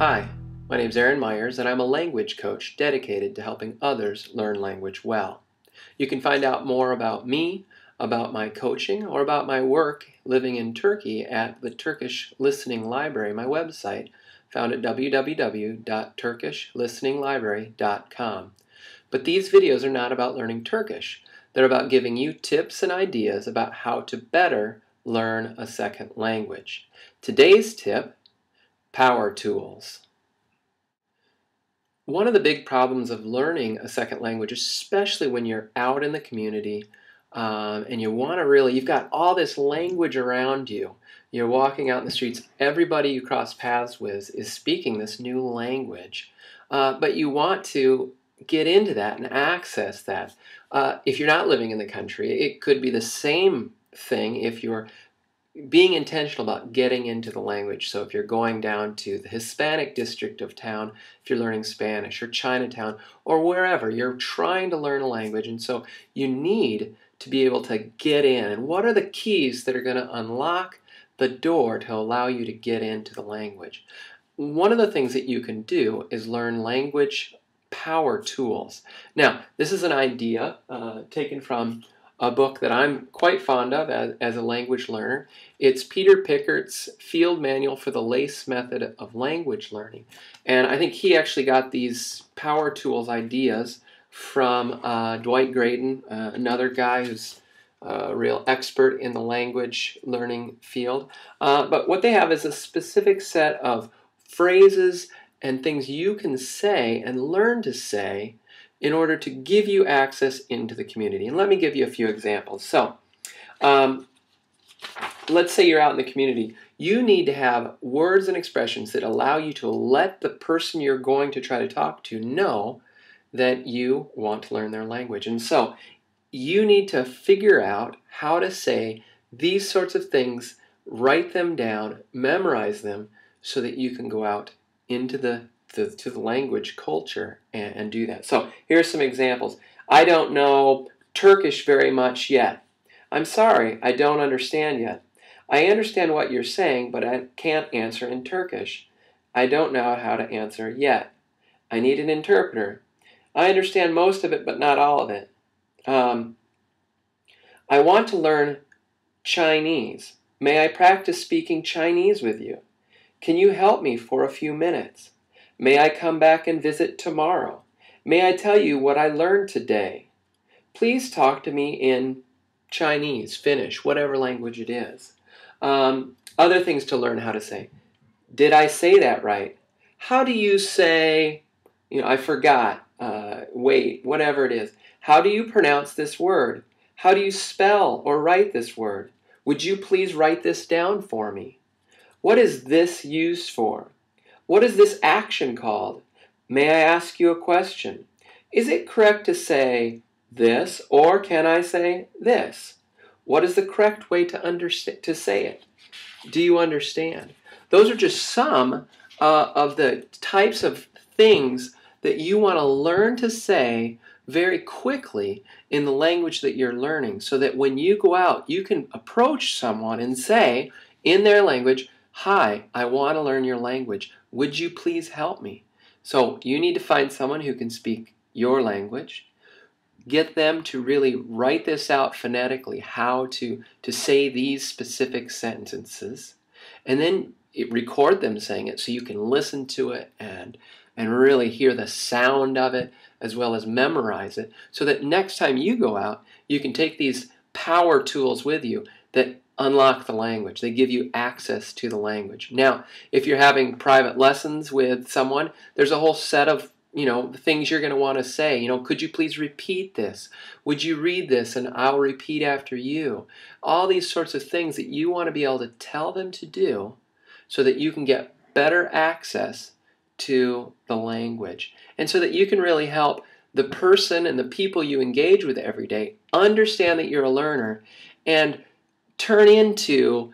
Hi, my name is Aaron Myers, and I'm a language coach dedicated to helping others learn language well. You can find out more about me, about my coaching, or about my work living in Turkey at the Turkish Listening Library, my website, found at www.turkishlisteninglibrary.com. But these videos are not about learning Turkish. They're about giving you tips and ideas about how to better learn a second language. Today's tip: power tools. One of the big problems of learning a second language, especially when you're out in the community and you want to really, you've got all this language around you. You're walking out in the streets, everybody you cross paths with is speaking this new language. But you want to get into that and access that. If you're not living in the country, it could be the same thing if you're being intentional about getting into the language. So if you're going down to the Hispanic district of town, if you're learning Spanish or Chinatown or wherever, you're trying to learn a language, and so you need to be able to get in. And what are the keys that are going to unlock the door to allow you to get into the language? One of the things that you can do is learn language power tools. Now, this is an idea taken from a book that I'm quite fond of as a language learner. It's Peter Pickert's Field Manual for the LACE Method of Language Learning. And I think he actually got these power tools ideas from Dwight Graydon, another guy who's a real expert in the language learning field. But what they have is a specific set of phrases and things you can say and learn to say in order to give you access into the community. And let me give you a few examples. So, let's say you're out in the community. You need to have words and expressions that allow you to let the person you're going to try to talk to know that you want to learn their language. And so, you need to figure out how to say these sorts of things, write them down, memorize them, so that you can go out into the language culture and do that. So here's some examples. I don't know Turkish very much yet. I'm sorry, I don't understand yet. I understand what you're saying, but I can't answer in Turkish. I don't know how to answer yet. I need an interpreter. I understand most of it, but not all of it. I want to learn Chinese. May I practice speaking Chinese with you? Can you help me for a few minutes? May I come back and visit tomorrow? May I tell you what I learned today? Please talk to me in Chinese, Finnish, whatever language it is. Other things to learn how to say. Did I say that right? How do you say, I forgot, wait, whatever it is. How do you pronounce this word? How do you spell or write this word? Would you please write this down for me? What is this used for? What is this action called? May I ask you a question? Is it correct to say this, or can I say this? What is the correct way to say it? Do you understand? Those are just some of the types of things that you want to learn to say very quickly in the language that you're learning, so that when you go out, you can approach someone and say in their language, "Hi, I want to learn your language. Would you please help me?" So you need to find someone who can speak your language. Get them to really write this out phonetically, how to say these specific sentences. And then record them saying it so you can listen to it and really hear the sound of it, as well as memorize it, so that next time you go out, you can take these power tools with you that unlock the language. They give you access to the language. Now, if you're having private lessons with someone, there's a whole set of things you're going to want to say. Could you please repeat this? Would you read this and I'll repeat after you? All these sorts of things that you want to be able to tell them to do so that you can get better access to the language, and so that you can really help the person and the people you engage with every day understand that you're a learner and turn into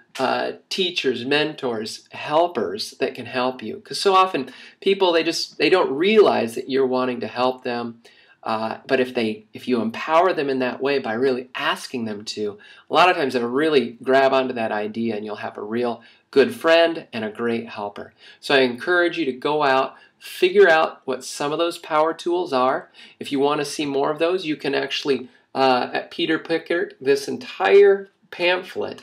teachers, mentors, helpers that can help you. Because so often people, they don't realize that you're wanting to help them. But if you empower them in that way by really asking them to, a lot of times they'll really grab onto that idea, and you'll have a real good friend, and a great helper. So I encourage you to go out, figure out what some of those power tools are. If you want to see more of those, you can actually, at Peter Pickert, this entire pamphlet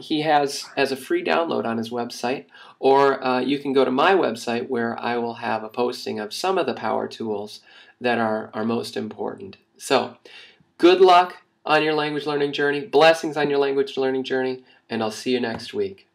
he has as a free download on his website, or you can go to my website where I will have a posting of some of the power tools that are most important. So, good luck on your language learning journey, blessings on your language learning journey, and I'll see you next week.